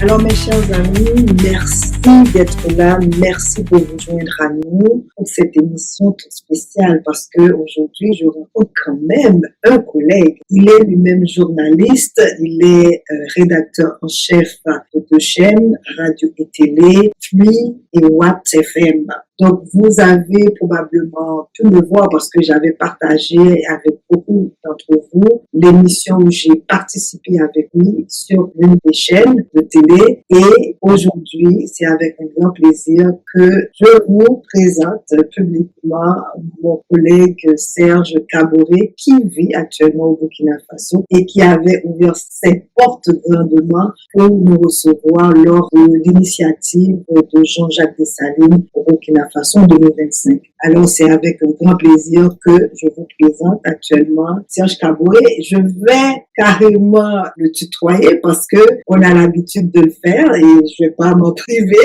Alors, mes chers amis, merci d'être là. Merci de vous joindre à nous pour cette émission toute spéciale parce que aujourd'hui, je rencontre quand même un collègue. Il est lui-même journaliste. Il est rédacteur en chef de deux chaînes, Radio et Télé, Pluie et Watt FM. Donc, vous avez probablement pu me voir parce que j'avais partagé avec beaucoup d'entre vous l'émission où j'ai participé avec lui sur l'une des chaînes de télé. Et aujourd'hui, c'est avec un grand plaisir que je vous présente publiquement mon collègue Serge Kaboré qui vit actuellement au Burkina Faso et qui avait ouvert ses portes grandement pour nous recevoir lors de l'initiative de Jean-Jacques Dessalines au Burkina Faso 2025. Alors, c'est avec un grand plaisir que je vous présente actuellement Serge Kaboré. Je vais carrément le tutoyer parce que on a l'habitude de le faire et je vais pas m'en priver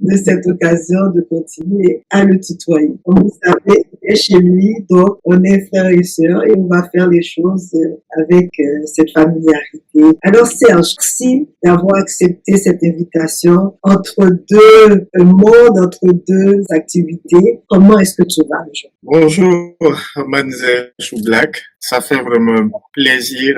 de cette occasion de continuer à le tutoyer. Comme vous savez, il est chez lui, donc on est frères et sœurs et on va faire les choses avec cette familiarité. Alors Serge, merci d'avoir accepté cette invitation entre deux mondes, entre deux activités. Comment est-ce que tu vas aujourd'hui? Bonjour, Mademoiselle Choublac. Ça fait vraiment plaisir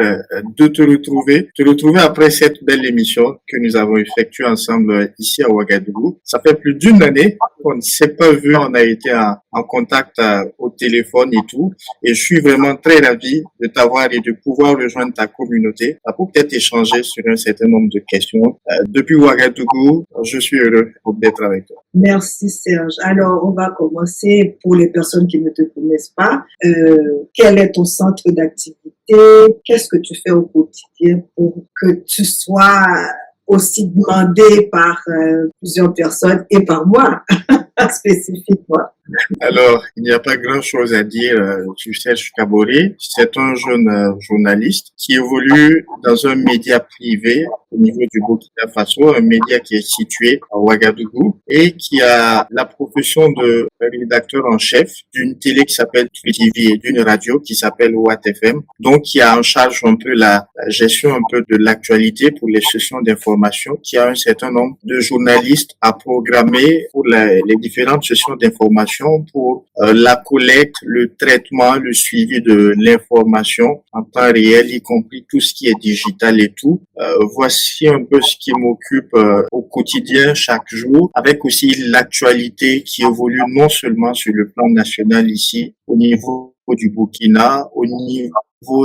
de te retrouver après cette belle émission que nous avons effectuée ensemble ici à Ouagadougou. Ça fait plus d'une année qu'on ne s'est pas vu, on a été en contact au téléphone et tout. Et je suis vraiment très ravi de t'avoir et de pouvoir rejoindre ta communauté pour peut-être échanger sur un certain nombre de questions. Depuis Ouagadougou, je suis heureux d'être avec toi. Merci Serge. Alors, on va commencer pour les personnes qui ne te connaissent pas. Quel est ton centre d'activité? Qu'est-ce que tu fais au quotidien pour que tu sois aussi demandé par plusieurs personnes et par moi spécifiquement? Alors, il n'y a pas grand-chose à dire sur Serge Kaboré. C'est un jeune journaliste qui évolue dans un média privé au niveau du Burkina Faso, un média qui est situé à Ouagadougou et qui a la profession de rédacteur en chef d'une télé qui s'appelle Pluie TV et d'une radio qui s'appelle Watt FM. Donc, qui a en charge un peu la gestion un peu de l'actualité pour les sessions d'information, qui a un certain nombre de journalistes à programmer pour les différentes sessions d'information pour la collecte, le traitement, le suivi de l'information en temps réel, y compris tout ce qui est digital et tout. Voici un peu ce qui m'occupe au quotidien chaque jour, avec aussi l'actualité qui évolue non seulement sur le plan national ici, au niveau du Burkina, au niveau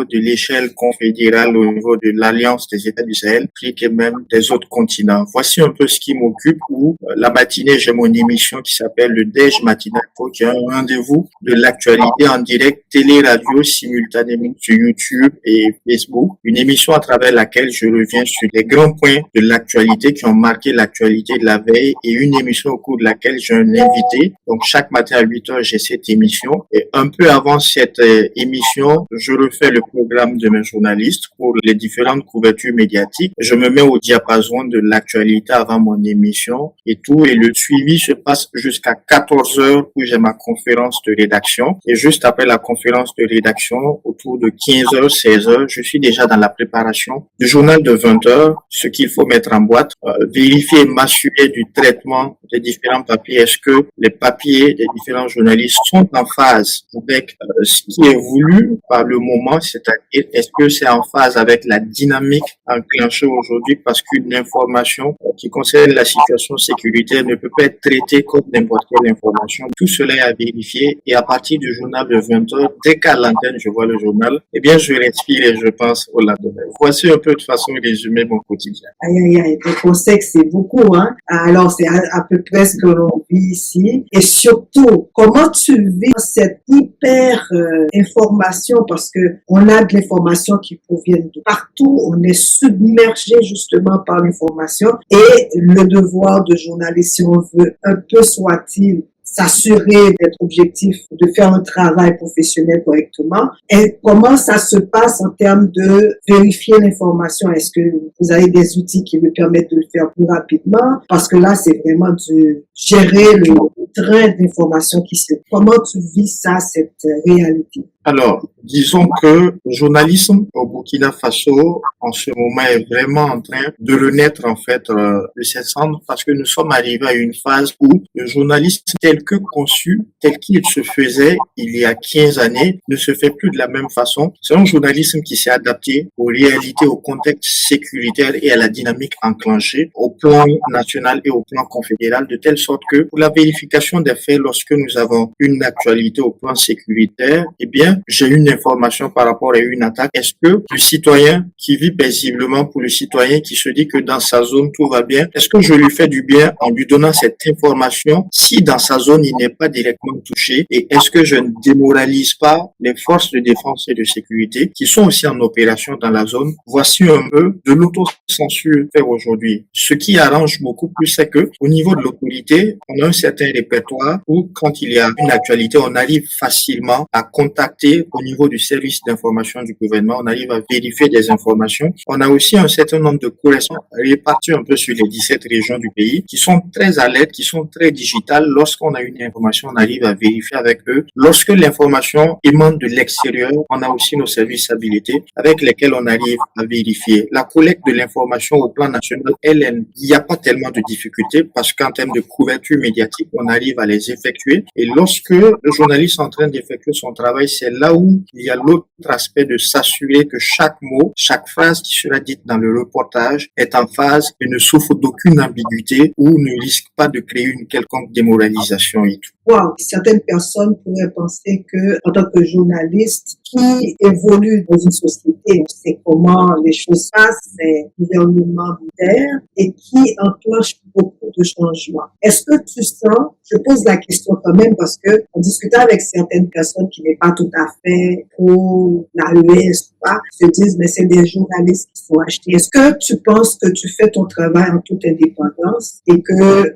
de l'échelle confédérale, au niveau de l'Alliance des États du Sahel, et même des autres continents. Voici un peu ce qui m'occupe où la matinée, j'ai mon émission qui s'appelle le Déj Matinal, qui est un rendez-vous de l'actualité en direct, télé, radio, simultanément sur YouTube et Facebook. Une émission à travers laquelle je reviens sur les grands points de l'actualité qui ont marqué l'actualité de la veille et une émission au cours de laquelle j'ai un invité. Donc, chaque matin à 8 heures, j'ai cette émission et un peu avant cette émission, je refais le programme de mes journalistes pour les différentes couvertures médiatiques. Je me mets au diapason de l'actualité avant mon émission et tout. Et le suivi se passe jusqu'à 14 heures où j'ai ma conférence de rédaction. Et juste après la conférence de rédaction, autour de 15 heures, 16 heures, je suis déjà dans la préparation du journal de 20 heures, ce qu'il faut mettre en boîte, vérifier et m'assurer du traitement des différents papiers. Est-ce que les papiers des différents journalistes sont en phase avec ce qui est voulu par le moment cohérent, c'est-à-dire est-ce que c'est en phase avec la dynamique enclenchée aujourd'hui parce qu'une information qui concerne la situation sécuritaire ne peut pas être traitée comme n'importe quelle information. Tout cela est à vérifier et à partir du journal de 20h, dès qu'à l'antenne je vois le journal, eh bien je respire et je pense au lendemain. Voici un peu de façon résumée mon quotidien. Aïe, aïe, aïe, donc on sait que c'est beaucoup, hein. Alors, c'est à peu près ce que l'on vit ici. Et surtout, comment tu vis cette hyper information, parce que on a de l'information qui provient de partout, on est submergé justement par l'information et le devoir de journaliste, si on veut, un peu soit-il, s'assurer d'être objectif, de faire un travail professionnel correctement. Et comment ça se passe en termes de vérifier l'information? Est-ce que vous avez des outils qui vous permettent de le faire plus rapidement? Parce que là, c'est vraiment de gérer le train d'information qui se... Comment tu vis ça, cette réalité? Alors, disons que le journalisme au Burkina Faso, en ce moment, est vraiment en train de renaître, en fait, de ses cendres, parce que nous sommes arrivés à une phase où le journalisme tel que conçu, tel qu'il se faisait il y a 15 années, ne se fait plus de la même façon. C'est un journalisme qui s'est adapté aux réalités, au contexte sécuritaire et à la dynamique enclenchée au plan national et au plan confédéral, de telle sorte que pour la vérification des faits, lorsque nous avons une actualité au plan sécuritaire, eh bien, j'ai une information par rapport à une attaque. Est-ce que le citoyen qui vit paisiblement, pour le citoyen qui se dit que dans sa zone tout va bien, est-ce que je lui fais du bien en lui donnant cette information si dans sa zone il n'est pas directement touché, et est-ce que je ne démoralise pas les forces de défense et de sécurité qui sont aussi en opération dans la zone? Voici un peu de l'autocensure fait aujourd'hui. Ce qui arrange beaucoup plus, c'est que au niveau de l'autorité, on a un certain répertoire où quand il y a une actualité, on arrive facilement à contacter au niveau du service d'information du gouvernement, on arrive à vérifier des informations. On a aussi un certain nombre de correspondants répartis un peu sur les 17 régions du pays qui sont très alertes, qui sont très digitales. Lorsqu'on a une information, on arrive à vérifier avec eux. Lorsque l'information émane de l'extérieur, on a aussi nos services habilités avec lesquels on arrive à vérifier. La collecte de l'information au plan national, il n'y a pas tellement de difficultés parce qu'en termes de couverture médiatique, on arrive à les effectuer. Et lorsque le journaliste est en train d'effectuer son travail, c'est là où il y a l'autre aspect de s'assurer que chaque mot, chaque phrase qui sera dite dans le reportage est en phase et ne souffre d'aucune ambiguïté ou ne risque pas de créer une quelconque démoralisation et tout. Wow. Certaines personnes pourraient penser que, en tant que journaliste qui évolue dans une société, on sait comment les choses passent, c'est gouvernement militaire et qui enclenche beaucoup de changements. Est-ce que tu sens, je pose la question quand même parce que en discutant avec certaines personnes qui n'est pas tout à fait pour la US, se disent, mais c'est des journalistes qui sont achetés. Est-ce que tu penses que tu fais ton travail en toute indépendance et que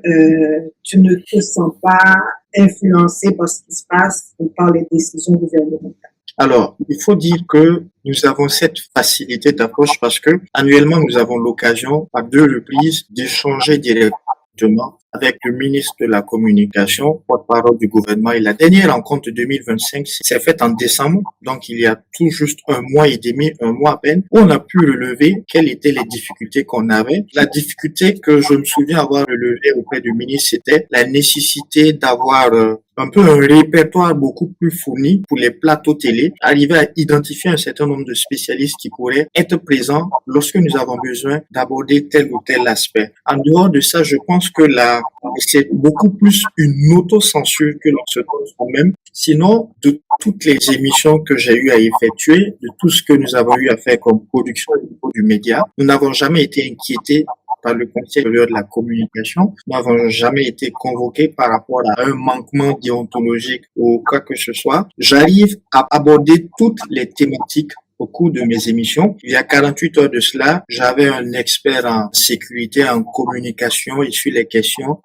tu ne te sens pas influencé par ce qui se passe ou par les décisions gouvernementales? Alors, il faut dire que nous avons cette facilité d'approche parce que annuellement, nous avons l'occasion à 2 reprises d'échanger directement avec le ministre de la Communication, porte-parole du gouvernement. Et la dernière rencontre de 2025 s'est faite en décembre, donc il y a tout juste 1 mois et demi, 1 mois à peine, où on a pu relever quelles étaient les difficultés qu'on avait. La difficulté que je me souviens avoir relevée auprès du ministre, c'était la nécessité d'avoir un peu un répertoire beaucoup plus fourni pour les plateaux télé, arriver à identifier un certain nombre de spécialistes qui pourraient être présents lorsque nous avons besoin d'aborder tel ou tel aspect. En dehors de ça, je pense que c'est beaucoup plus une autocensure que l'on se donne soi-même. Sinon, de toutes les émissions que j'ai eu à effectuer, de tout ce que nous avons eu à faire comme production au niveau du média, nous n'avons jamais été inquiétés par le Conseil supérieur de la communication. Nous n'avons jamais été convoqués par rapport à un manquement déontologique ou quoi que ce soit. J'arrive à aborder toutes les thématiques au cours de mes émissions. Il y a 48 heures de cela, j'avais un expert en sécurité, en communication et sur les questions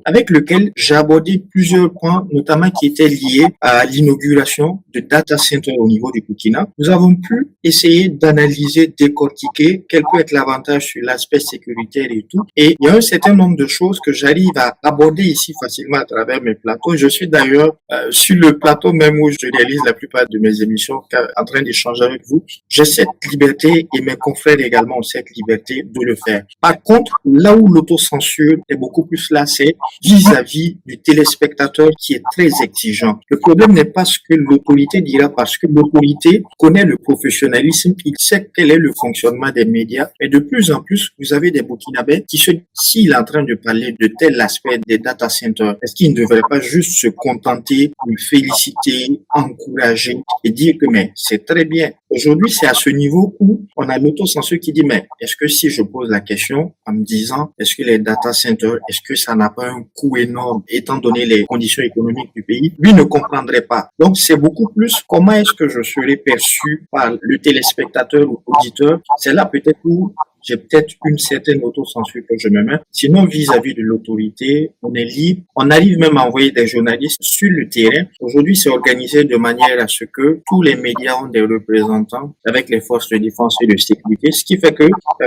avec lequel j'ai abordé plusieurs points, notamment qui étaient liés à l'inauguration de data center au niveau du Burkina. Nous avons pu essayer d'analyser, décortiquer quel peut être l'avantage sur l'aspect sécuritaire et tout. Et il y a un certain nombre de choses que j'arrive à aborder ici facilement à travers mes plateaux. Je suis d'ailleurs sur le plateau même où je réalise la plupart de mes émissions en train d'échanger avec vous. J'ai cette liberté et mes confrères également ont cette liberté de le faire. Par contre, là où l'autocensure est beaucoup plus là, c'est vis-à-vis du téléspectateur qui est très exigeant. Le problème n'est pas ce que l'autorité dira, parce que l'autorité connaît le professionnalisme, il sait quel est le fonctionnement des médias. Et de plus en plus, vous avez des Burkinabés qui s'il est en train de parler de tel aspect des data centers, est-ce qu'il ne devrait pas juste se contenter de féliciter, encourager et dire que mais c'est très bien. Aujourd'hui, c'est à ce niveau où on a l'autocensure qui dit mais est-ce que si je pose la question en me disant est-ce que les data centers, est-ce que ça n'a pas un coût énorme étant donné les conditions économiques du pays, lui ne comprendrait pas. Donc c'est beaucoup plus comment est-ce que je serai perçu par le téléspectateur ou auditeur. C'est là peut-être où j'ai peut-être une certaine autocensure que je me mets. Sinon, vis-à-vis de l'autorité, on est libre. On arrive même à envoyer des journalistes sur le terrain. Aujourd'hui, c'est organisé de manière à ce que tous les médias ont des représentants avec les forces de défense et de sécurité, ce qui fait que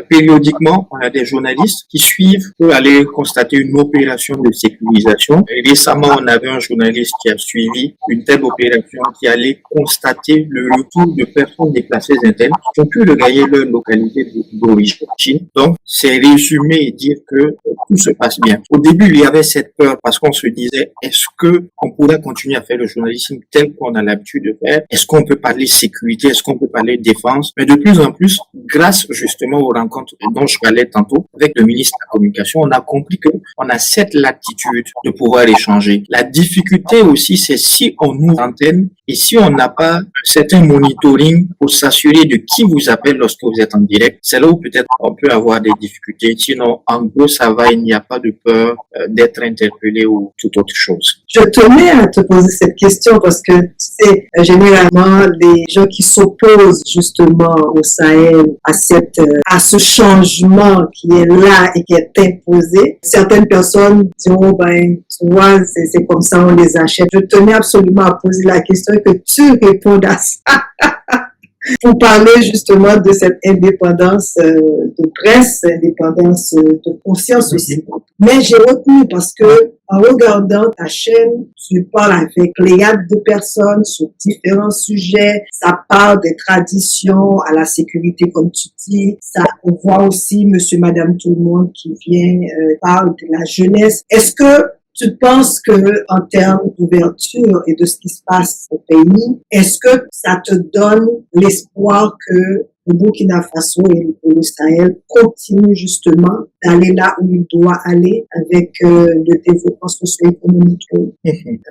périodiquement, on a des journalistes qui suivent pour aller constater une opération de sécurisation. Et récemment, on avait un journaliste qui a suivi une telle opération qui allait constater le retour de personnes déplacées internes qui ont pu regagner leur localité d'origine. Donc, c'est résumer et dire que tout se passe bien. Au début, il y avait cette peur parce qu'on se disait, est-ce que on pourrait continuer à faire le journalisme tel qu'on a l'habitude de faire? Est-ce qu'on peut parler sécurité? Est-ce qu'on peut parler défense? Mais de plus en plus, grâce justement aux rencontres dont je parlais tantôt avec le ministre de la Communication, on a compris que on a cette latitude de pouvoir échanger. La difficulté aussi, c'est si on ouvre l'antenne et si on n'a pas un certain monitoring pour s'assurer de qui vous appelle lorsque vous êtes en direct, c'est là où peut-être on peut avoir des difficultés. Sinon, en gros, ça va, il n'y a pas de peur d'être interpellé ou toute autre chose. Je tenais à te poser cette question parce que, tu sais, généralement, les gens qui s'opposent justement au Sahel, à ce changement qui est là et qui est imposé, certaines personnes diront, ben, tu vois, c'est comme ça, on les achète. Je tenais absolument à poser la question et que tu répondes à ça. Pour parler justement de cette indépendance de presse, indépendance de conscience aussi. Mais j'ai retenu parce que en regardant ta chaîne, tu parles avec pléiade de personnes sur différents sujets. Ça parle des traditions à la sécurité, comme tu dis. Ça, on voit aussi monsieur, madame, tout le monde qui vient parle de la jeunesse. Est-ce que tu penses que, en termes d'ouverture et de ce qui se passe au pays, est-ce que ça te donne l'espoir que le Burkina Faso et le Sahel continuent justement d'aller là où il doit aller avec le développement socio-économique?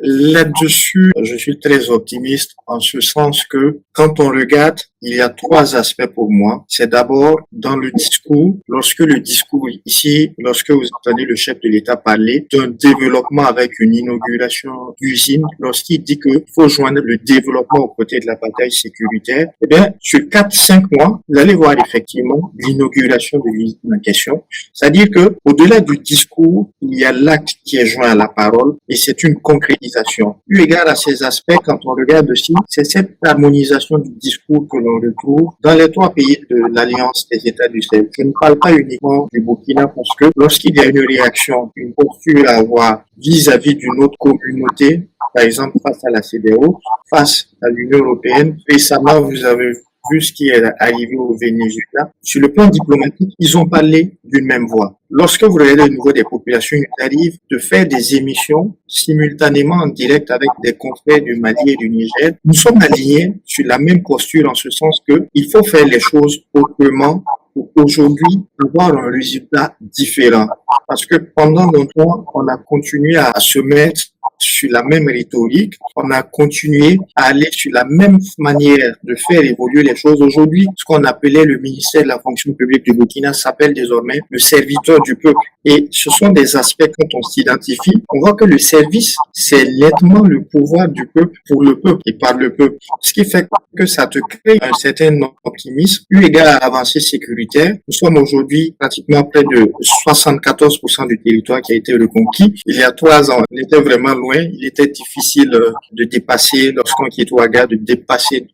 Là-dessus, je suis très optimiste en ce sens que quand on regarde, il y a trois aspects pour moi. C'est d'abord dans le discours, lorsque vous entendez le chef de l'État parler d'un développement avec une inauguration d'usine, lorsqu'il dit qu'il faut joindre le développement aux côtés de la bataille sécuritaire, eh bien, sur 4-5 mois, vous allez voir effectivement l'inauguration de l'usine en question. C'est-à-dire que, au-delà du discours, il y a l'acte qui est joint à la parole et c'est une concrétisation. Eu égard à ces aspects, quand on regarde aussi, c'est cette harmonisation du discours que l'on retrouve dans les trois pays de l'Alliance des États du Sahel. Je ne parle pas uniquement du Burkina parce que lorsqu'il y a une réaction, une posture à avoir vis-à-vis d'une autre communauté, par exemple face à la CEDEAO, face à l'Union européenne, récemment vous avez vu ce qui est arrivé au Venezuela. Sur le plan diplomatique, ils ont parlé d'une même voix. Lorsque vous regardez au niveau des populations, il arrive de faire des émissions simultanément en direct avec des confrères du Mali et du Niger. Nous sommes alignés sur la même posture en ce sens que il faut faire les choses autrement pour aujourd'hui avoir un résultat différent. Parce que pendant longtemps, on a continué à se mettre sur la même rhétorique, on a continué à aller sur la même manière de faire évoluer les choses. Aujourd'hui, ce qu'on appelait le ministère de la fonction publique du Burkina s'appelle désormais le serviteur du peuple. Et ce sont des aspects, quand on s'identifie, on voit que le service, c'est nettement le pouvoir du peuple pour le peuple et par le peuple. Ce qui fait que ça te crée un certain optimisme. Eu égard à l'avancée sécuritaire, nous sommes aujourd'hui pratiquement près de 74% du territoire qui a été reconquis. Il y a 3 ans, on était vraiment loin. Il était difficile de dépasser, lorsqu'on quitte Ouaga, de dépasser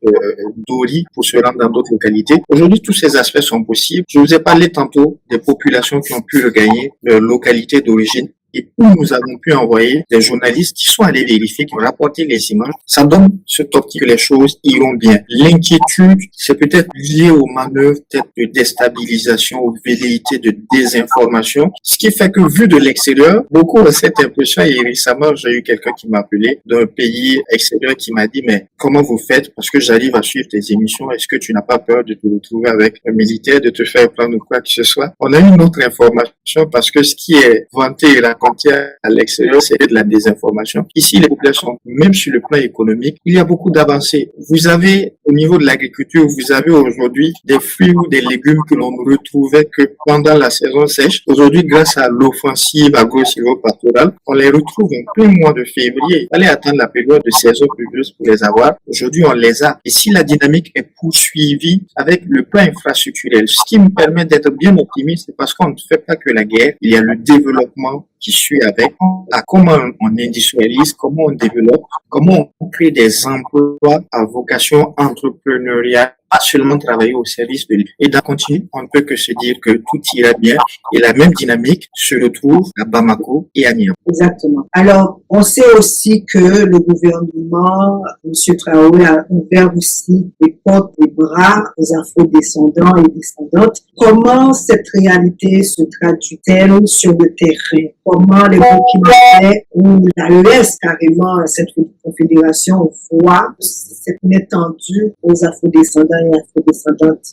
Dori pour se rendre dans d'autres localités. Aujourd'hui, tous ces aspects sont possibles. Je vous ai parlé tantôt des populations qui ont pu regagner leur localité d'origine. et où nous avons pu envoyer des journalistes qui sont allés vérifier, qui ont rapporté les images. Ça donne cette optique que les choses iront bien. L'inquiétude, c'est peut-être lié aux manœuvres peut-être de déstabilisation, aux velléités de désinformation, ce qui fait que vu de l'extérieur, beaucoup ont cette impression, et récemment j'ai eu quelqu'un qui m'a appelé d'un pays extérieur qui m'a dit mais comment vous faites parce que j'arrive à suivre tes émissions, est-ce que tu n'as pas peur de te retrouver avec un militaire, de te faire prendre ou quoi que ce soit? On a une autre information parce que ce qui est vanté et raconté à l'extérieur, c'est de la désinformation. Ici, les populations, même sur le plan économique, il y a beaucoup d'avancées. Vous avez, au niveau de l'agriculture, vous avez aujourd'hui des fruits ou des légumes que l'on ne retrouvait que pendant la saison sèche. Aujourd'hui, grâce à l'offensive agro-silvopastorale, on les retrouve en plein mois de février. Il fallait attendre la période de saison pluvieuse pour les avoir. Aujourd'hui, on les a. Et si la dynamique est poursuivie avec le plan infrastructurel, ce qui me permet d'être bien optimiste, c'est parce qu'on ne fait pas que la guerre, il y a le développement qui suit avec, à comment on industrialise, comment on développe, comment on crée des emplois à vocation entrepreneuriale, pas seulement travailler au service de l'île. Et d'en continuer, on ne peut que se dire que tout ira bien et la même dynamique se retrouve à Bamako et à Niamey. Exactement. Alors, on sait aussi que le gouvernement, M. Traoré, a ouvert aussi les portes, les bras aux afro-descendants et descendantes. Comment cette réalité se traduit-elle sur le terrain? Comment les Burkinabés ou l'AES, carrément, cette confédération, voit cette étendue aux afro-descendants et afro-descendantes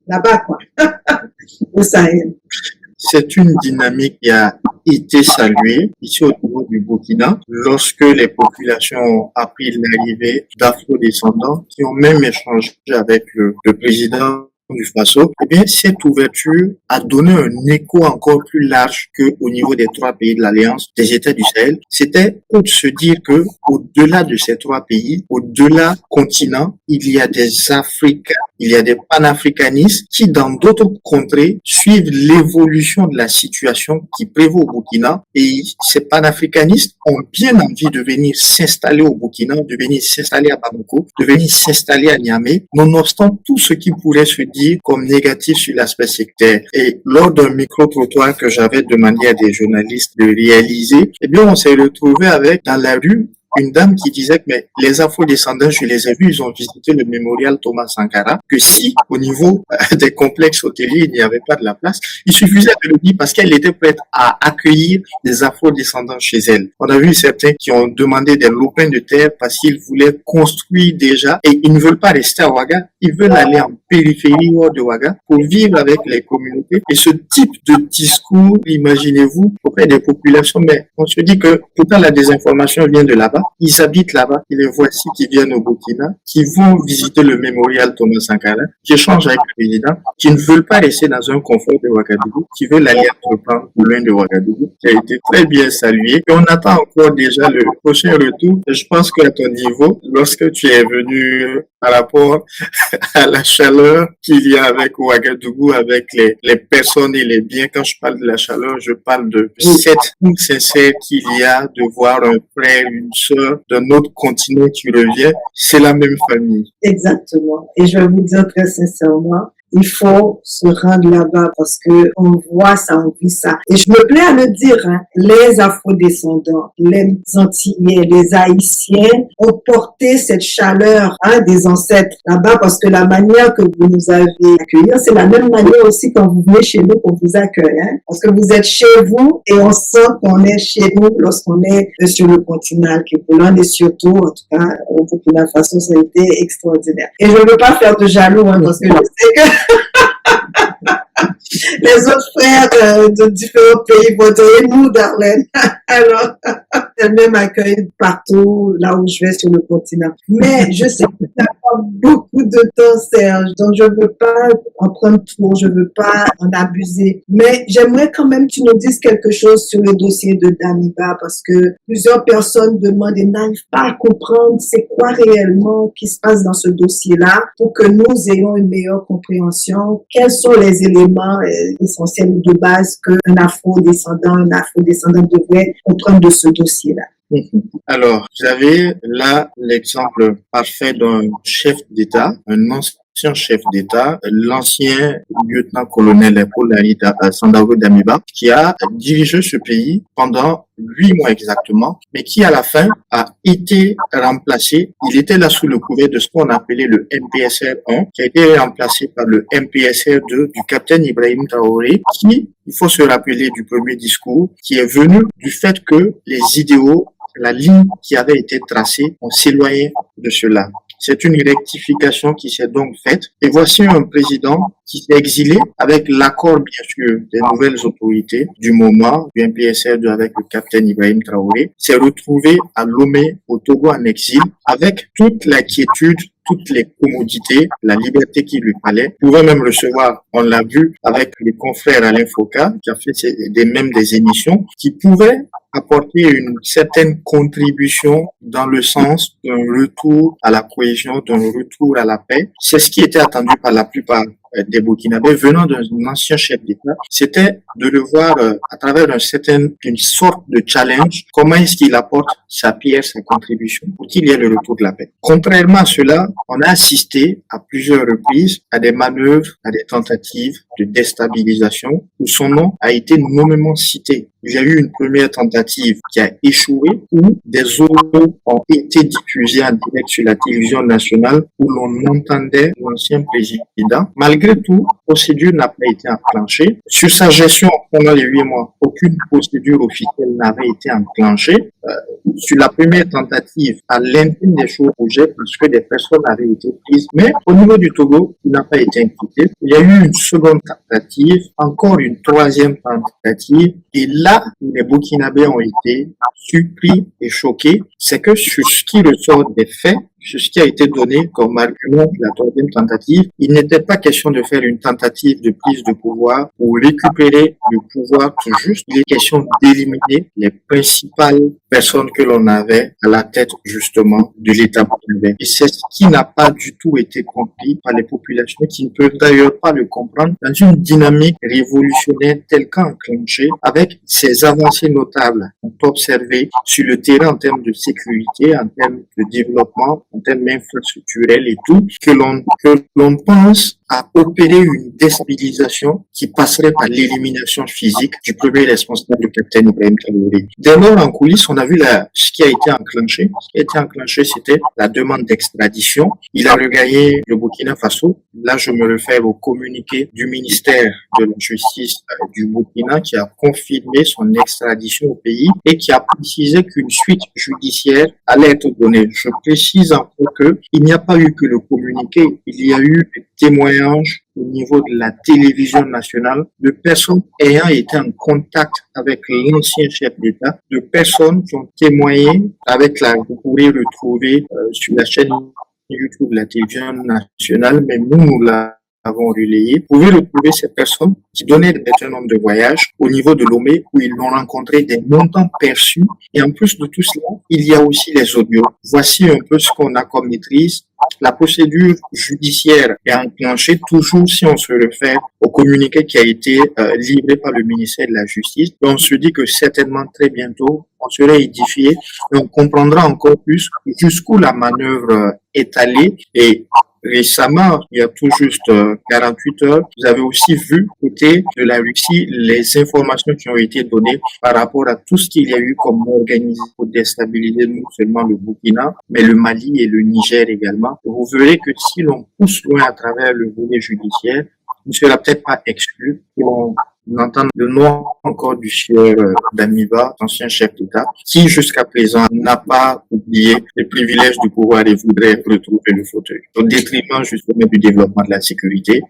là-bas, quoi, au Sahel? C'est une dynamique qui a été saluée ici au niveau du Burkina lorsque les populations ont appris l'arrivée d'afro-descendants qui ont même échangé avec le président du Faso. Eh bien, cette ouverture a donné un écho encore plus large qu'au niveau des trois pays de l'Alliance des États du Sahel. C'était pour se dire que, au-delà de ces trois pays, au-delà continent, il y a des Africains, il y a des panafricanistes qui, dans d'autres contrées, suivent l'évolution de la situation qui prévaut au Burkina. Et ces panafricanistes ont bien envie de venir s'installer au Burkina, de venir s'installer à Bamako, de venir s'installer à Niamey, nonobstant tout ce qui pourrait se dire comme négatif sur l'aspect sectaire. Et lors d'un micro-trottoir que j'avais demandé à des journalistes de réaliser, eh bien, on s'est retrouvé avec, dans la rue, une dame qui disait que mais les afro-descendants, je les ai vus, ils ont visité le mémorial Thomas Sankara, que si au niveau des complexes hôteliers, il n'y avait pas de la place, il suffisait de le dire parce qu'elle était prête à accueillir des afro-descendants chez elle. On a vu certains qui ont demandé des lopins de terre parce qu'ils voulaient construire déjà et ils ne veulent pas rester à Ouaga, ils veulent aller en périphérie hors de Ouaga pour vivre avec les communautés. Et ce type de discours, imaginez-vous, auprès des populations, mais on se dit que pourtant la désinformation vient de là-bas. Ils habitent là-bas, et les voici qui viennent au Burkina, qui vont visiter le mémorial Thomas Sankara, qui échangent avec le président, qui ne veulent pas rester dans un confort de Ouagadougou, qui veulent aller entreprendre loin de Ouagadougou, qui a été très bien salué. Et on attend encore déjà le prochain retour. Et je pense qu'à ton niveau, lorsque tu es venu par rapport à la chaleur qu'il y a avec Ouagadougou, avec les personnes et les biens, quand je parle de la chaleur, je parle de cette amour sincère qu'il y a de voir un frère, une sœur d'un autre continent qui revient, c'est la même famille. Exactement. Et je vais vous dire très sincèrement, il faut se rendre là-bas parce que on voit ça, on vit ça. Et je me plais à le dire, hein, les afro-descendants, les Antillais, les Haïtiens ont porté cette chaleur des ancêtres là-bas parce que la manière que vous nous avez accueillis, c'est la même manière aussi quand vous venez chez nous qu'on vous accueille. Hein, parce que vous êtes chez vous et on sent qu'on est chez nous lorsqu'on est sur le continent Képoulane et surtout, en tout cas, au Burkina Faso, ça a été extraordinaire. Et je ne veux pas faire de jaloux parce que je sais que les autres frères de différents pays vont dire nous, Darlene. Alors, elle-même accueille partout là où je vais sur le continent. Mais je sais que ça prend beaucoup de temps, Serge, donc je ne veux pas en prendre trop, je ne veux pas en abuser. Mais j'aimerais quand même que tu nous dises quelque chose sur le dossier de Damiba parce que plusieurs personnes demandent et n'arrivent pas à comprendre c'est quoi réellement qui se passe dans ce dossier-là pour que nous ayons une meilleure compréhension. Quels sont les éléments essentiels de base qu'un afro-descendant, une afro-descendante devrait comprendre de ce dossier-là? Alors, vous avez là l'exemple parfait d'un chef d'État, un ancien l'ancien chef d'État, l'ancien lieutenant-colonel Paul Sandaogo Damiba, qui a dirigé ce pays pendant 8 mois exactement, mais qui à la fin a été remplacé. Il était là sous le couvert de ce qu'on appelait le MPSR 1, qui a été remplacé par le MPSR 2 du capitaine Ibrahim Traoré, qui, il faut se rappeler du premier discours, qui est venu du fait que les idéaux, la ligne qui avait été tracée, on s'éloignait de cela. C'est une rectification qui s'est donc faite. Et voici un président qui s'est exilé avec l'accord, bien sûr, des nouvelles autorités du moment, du MPSR2 avec le capitaine Ibrahim Traoré, s'est retrouvé à Lomé, au Togo, en exil, avec toute la quiétude, toutes les commodités, la liberté qu'il lui fallait, pouvait même recevoir, on l'a vu avec les confrères Alain Foka, qui a fait même des émissions, qui pouvaient apporter une certaine contribution dans le sens d'un retour à la cohésion, d'un retour à la paix. C'est ce qui était attendu par la plupart des Burkinabés venant d'un ancien chef d'État, c'était de le voir à travers une sorte de challenge, comment est-ce qu'il apporte sa pierre, sa contribution pour qu'il y ait le retour de la paix. Contrairement à cela, on a assisté à plusieurs reprises à des manœuvres, à des tentatives de déstabilisation où son nom a été nommément cité. Il y a eu une première tentative qui a échoué où des audios ont été diffusés en direct sur la télévision nationale où l'on entendait l'ancien président. Malgré tout, la procédure n'a pas été enclenchée. Sur sa gestion pendant les 8 mois, aucune procédure officielle n'avait été enclenchée. Sur la première tentative, à l'intime des choses projets, parce que des personnes avaient été prises. Mais au niveau du Togo, il n'a pas été inquiété. Il y a eu une seconde tentative, encore une troisième tentative. Et là, les Burkinabés ont été surpris et choqués. C'est que sur ce qui ressort des faits, sur ce qui a été donné comme argument de la troisième tentative, il n'était pas question de faire une tentative de prise de pouvoir pour récupérer le pouvoir tout juste. Il est question d'éliminer les principales personnes que l'on avait à la tête justement de l'État burkinabé. Et c'est ce qui n'a pas du tout été compris par les populations qui ne peuvent d'ailleurs pas le comprendre dans une dynamique révolutionnaire telle qu'enclenchée avec ces avancées notables qu'on peut observer sur le terrain en termes de sécurité, en termes de développement, en termes infrastructurels et tout, que l'on pense à opérer une déstabilisation qui passerait par l'élimination physique du premier responsable, le capitaine Ibrahim Traoré. Dès lors, en coulisses, on a vu ce qui a été enclenché. Ce qui a été enclenché, c'était la demande d'extradition. Il a regagné le Burkina Faso. Là, je me réfère au communiqué du ministère de la Justice du Burkina qui a confirmé son extradition au pays et qui a précisé qu'une suite judiciaire allait être donnée. Je précise encore qu'il n'y a pas eu que le communiqué, il y a eu des témoignages au niveau de la télévision nationale de personnes ayant été en contact avec l'ancien chef d'État, de personnes qui ont témoigné avec vous pourrez retrouver sur la chaîne YouTube de la télévision nationale, mais nous l'avons relayé. Vous pouvez retrouver ces personnes qui donnaient un nombre de voyages au niveau de Lomé où ils l'ont rencontré des montants perçus. Et en plus de tout cela, il y a aussi les audios. Voici un peu ce qu'on a comme maîtrise. La procédure judiciaire est enclenchée toujours si on se réfère au communiqué qui a été livré par le ministère de la Justice. Et on se dit que certainement très bientôt, on serait édifié et on comprendra encore plus jusqu'où la manœuvre est allée. Et récemment, il y a tout juste 48 heures, vous avez aussi vu côté de la Russie les informations qui ont été données par rapport à tout ce qu'il y a eu comme organisation pour déstabiliser non seulement le Burkina, mais le Mali et le Niger également. Vous verrez que si l'on pousse loin à travers le volet judiciaire, il ne sera peut-être pas exclu qu'on entende le nom encore du sieur Damiba, ancien chef d'État, qui jusqu'à présent n'a pas oublié les privilèges du pouvoir et voudrait retrouver le fauteuil. Au détriment justement du développement de la sécurité.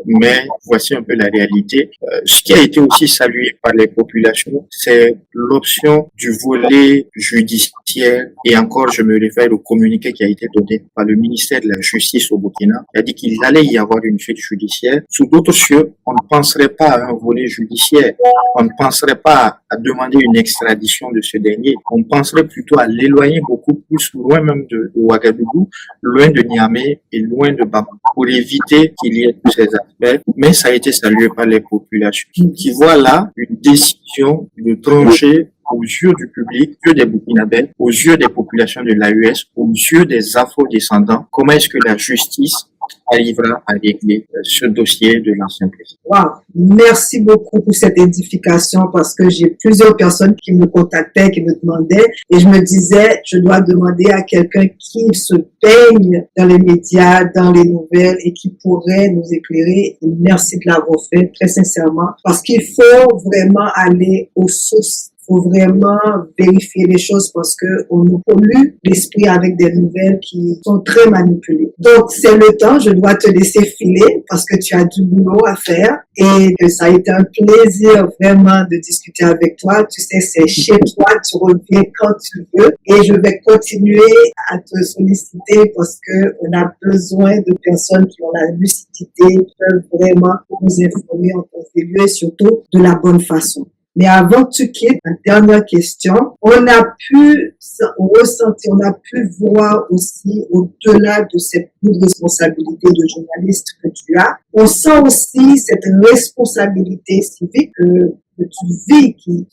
Mais voici un peu la réalité. Ce qui a été aussi salué par les populations, c'est l'option du volet judiciaire. Et encore, je me réfère au communiqué qui a été donné par le ministère de la Justice au Burkina. Il a dit qu'il allait y avoir une suite judiciaire. Sous d'autres cieux, on ne penserait pas à un volet judiciaire. On ne penserait pas à demander une extradition de ce dernier. On penserait plutôt à l'éloigner beaucoup plus loin même de Ouagadougou, loin de Niamey et loin de Bamako pour éviter qu'il y ait tous ces aspects. Mais ça a été salué par les populations qui voient là une décision de trancher aux yeux du public, aux yeux des Burkinabés, aux yeux des populations de l'AES, aux yeux des afro-descendants, comment est-ce que la justice arrivera à régler ce dossier de l'ancien président. Wow. Merci beaucoup pour cette édification parce que j'ai plusieurs personnes qui me contactaient, qui me demandaient et je me disais, je dois demander à quelqu'un qui se baigne dans les médias, dans les nouvelles et qui pourrait nous éclairer. Et merci de l'avoir fait, très sincèrement, parce qu'il faut vraiment aller aux sources. Il faut vraiment vérifier les choses parce que on nous pollue l'esprit avec des nouvelles qui sont très manipulées. Donc, c'est le temps. Je dois te laisser filer parce que tu as du boulot à faire et que ça a été un plaisir vraiment de discuter avec toi. Tu sais, c'est chez toi. Tu reviens quand tu veux et je vais continuer à te solliciter parce que on a besoin de personnes qui ont la lucidité, qui peuvent vraiment nous informer en temps et lieu et surtout de la bonne façon. Mais avant que tu quittes, la dernière question, on a pu ressentir, on a pu voir aussi au-delà de cette lourde responsabilité de journaliste que tu as, on sent aussi cette responsabilité civique que tu vis, qui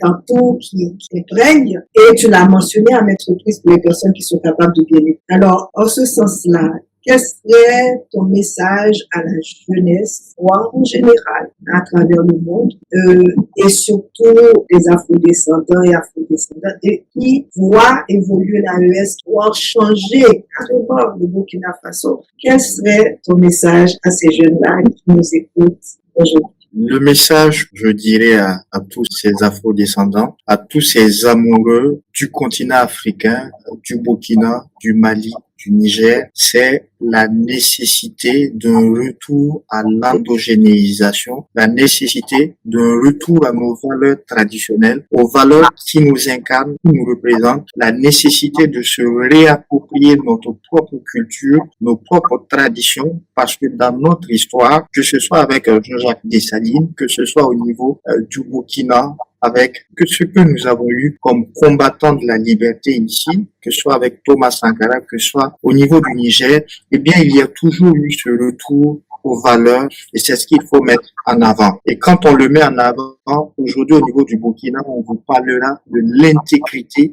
t'entoure, qui t'imprègne, et tu l'as mentionné à maintes reprises pour les personnes qui sont capables de bien vivre. Alors, en ce sens-là, quel serait ton message à la jeunesse, en général, à travers le monde, et surtout les afrodescendants et afrodescendantes, et qui voient évoluer l'AES, voire changer carrément le Burkina Faso? Quel serait ton message à ces jeunes-là qui nous écoutent aujourd'hui? Le message, je dirais à tous ces afro-descendants, à tous ces amoureux du continent africain, du Burkina, du Mali, du Niger, c'est la nécessité d'un retour à l'endogénéisation, la nécessité d'un retour à nos valeurs traditionnelles, aux valeurs qui nous incarnent, qui nous représentent, la nécessité de se réapproprier notre propre culture, nos propres traditions, parce que dans notre histoire, que ce soit avec Jean-Jacques Dessalines, que ce soit au niveau du Burkina, avec que ce que nous avons eu comme combattants de la liberté ici, que ce soit avec Thomas Sankara, que ce soit au niveau du Niger, eh bien, il y a toujours eu ce retour aux valeurs et c'est ce qu'il faut mettre en avant. Et quand on le met en avant, aujourd'hui au niveau du Burkina, on vous parlera de l'intégrité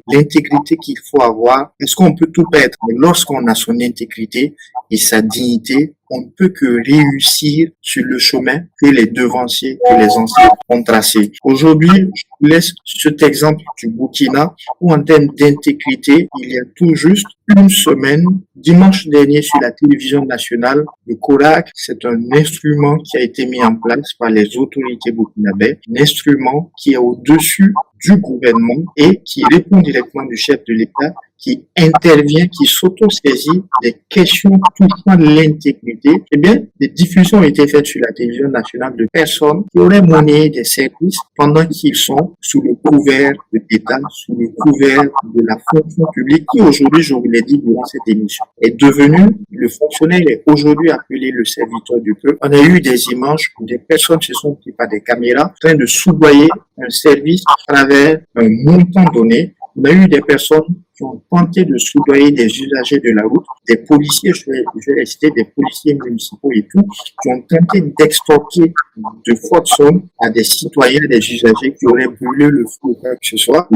qu'il faut avoir. Est-ce qu'on peut tout perdre? Mais lorsqu'on a son intégrité et sa dignité, on ne peut que réussir sur le chemin que les devanciers, que les anciens ont tracé. Aujourd'hui, je vous laisse cet exemple du Burkina où en termes d'intégrité, il y a tout juste une semaine, dimanche dernier sur la télévision nationale, le CORAC, c'est un instrument qui a été mis en place par les autorités burkinabées, un instrument qui est au-dessus du gouvernement et qui répond directement du chef de l'État, qui intervient, qui s'auto-saisit des questions touchant l'intégrité. Eh bien, des diffusions ont été faites sur la télévision nationale de personnes qui auraient monnayé des services pendant qu'ils sont sous le couvert de l'État, sous le couvert de la fonction publique, qui aujourd'hui, je vous l'ai dit durant cette émission, est devenu, le fonctionnaire est aujourd'hui appelé le serviteur du peuple. On a eu des images où des personnes se sont prises par des caméras en train de soudoyer un service à travers un montant donné. On a eu des personnes qui ont tenté de soudoyer des usagers de la route, des policiers, je vais les citer, des policiers municipaux et tout, qui ont tenté d'extorquer de fortes sommes à des citoyens, des usagers qui auraient brûlé le feu ou quoi que ce soit.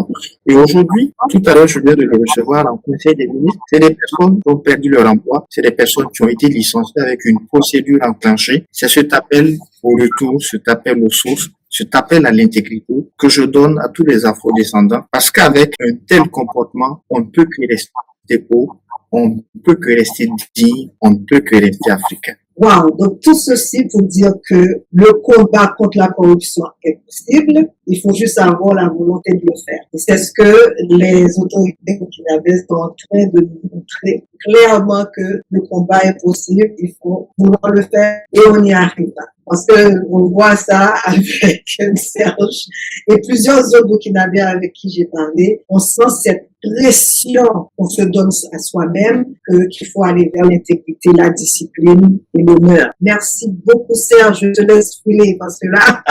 Et aujourd'hui, tout à l'heure, je viens de le recevoir en conseil des ministres, c'est des personnes qui ont perdu leur emploi, c'est des personnes qui ont été licenciées avec une procédure enclenchée. C'est cet appel au retour, cet appel aux sources, cet appel à l'intégrité que je donne à tous les afrodescendants, parce qu'avec un tel comportement, on ne peut que rester pauvre, on ne peut que rester digne, on ne peut que rester africain. Wow, donc tout ceci pour dire que le combat contre la corruption est possible, il faut juste avoir la volonté de le faire. Et c'est ce que les autorités burkinabèses sont en train de nous montrer clairement que le combat est possible, il faut vouloir le faire et on y arrivera. Parce que on voit ça avec Serge et plusieurs autres Burkinabés avec qui j'ai parlé. On sent cette pression qu'on se donne à soi-même, qu'il faut aller vers l'intégrité, la discipline et l'honneur. Merci beaucoup Serge, je te laisse filer parce que là,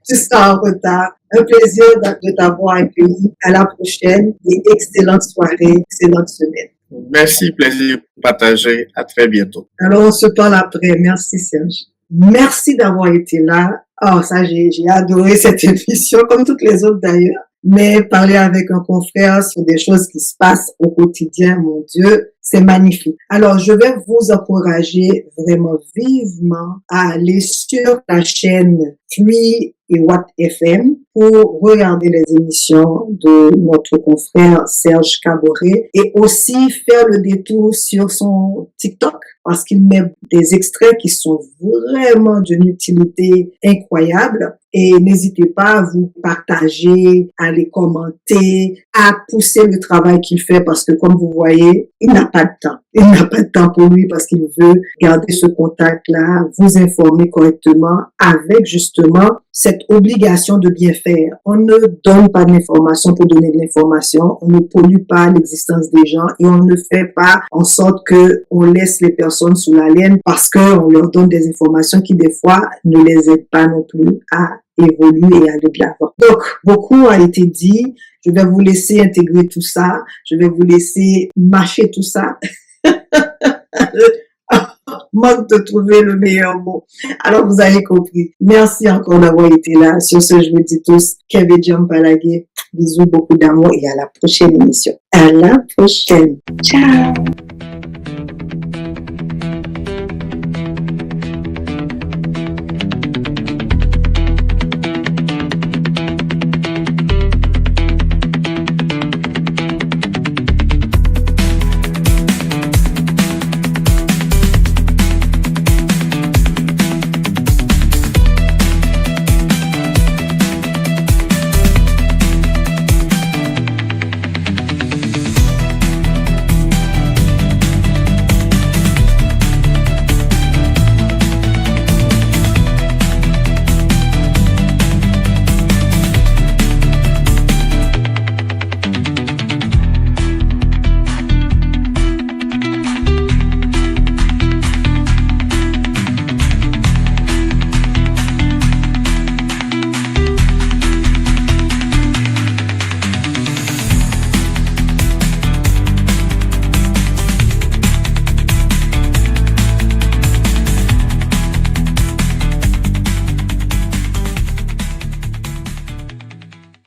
tu seras en retard. Un plaisir de t'avoir accueilli. À la prochaine et excellente soirée, excellente semaine. Merci, plaisir partagé. À très bientôt. Alors, on se parle après. Merci Serge. Merci d'avoir été là. Oh, ça, j'ai adoré cette émission, comme toutes les autres d'ailleurs. mais parler avec un confrère sur des choses qui se passent au quotidien, mon Dieu, c'est magnifique. Alors, je vais vous encourager vraiment vivement à aller sur la chaîne Free et Watt FM pour regarder les émissions de notre confrère Serge Kaboré et aussi faire le détour sur son TikTok parce qu'il met des extraits qui sont vraiment d'une utilité incroyable. Et n'hésitez pas à vous partager, à les commenter, à pousser le travail qu'il fait parce que comme vous voyez, il n'a pas de temps. Il n'a pas de temps pour lui parce qu'il veut garder ce contact-là, vous informer correctement avec justement cette obligation de bien faire. On ne donne pas d'informations pour donner de l'information. On ne pollue pas l'existence des gens et on ne fait pas en sorte que on laisse les personnes sous la laine parce qu'on leur donne des informations qui des fois ne les aident pas non plus à évoluer et aller de l'avant. Donc, beaucoup a été dit. Je vais vous laisser intégrer tout ça. Je vais vous laisser mâcher tout ça. Manque de trouver le meilleur mot. Alors, vous avez compris. Merci encore d'avoir été là. Sur ce, je vous dis tous, Kevin Jampalagé. Bisous, beaucoup d'amour et à la prochaine émission. À la prochaine. Ciao.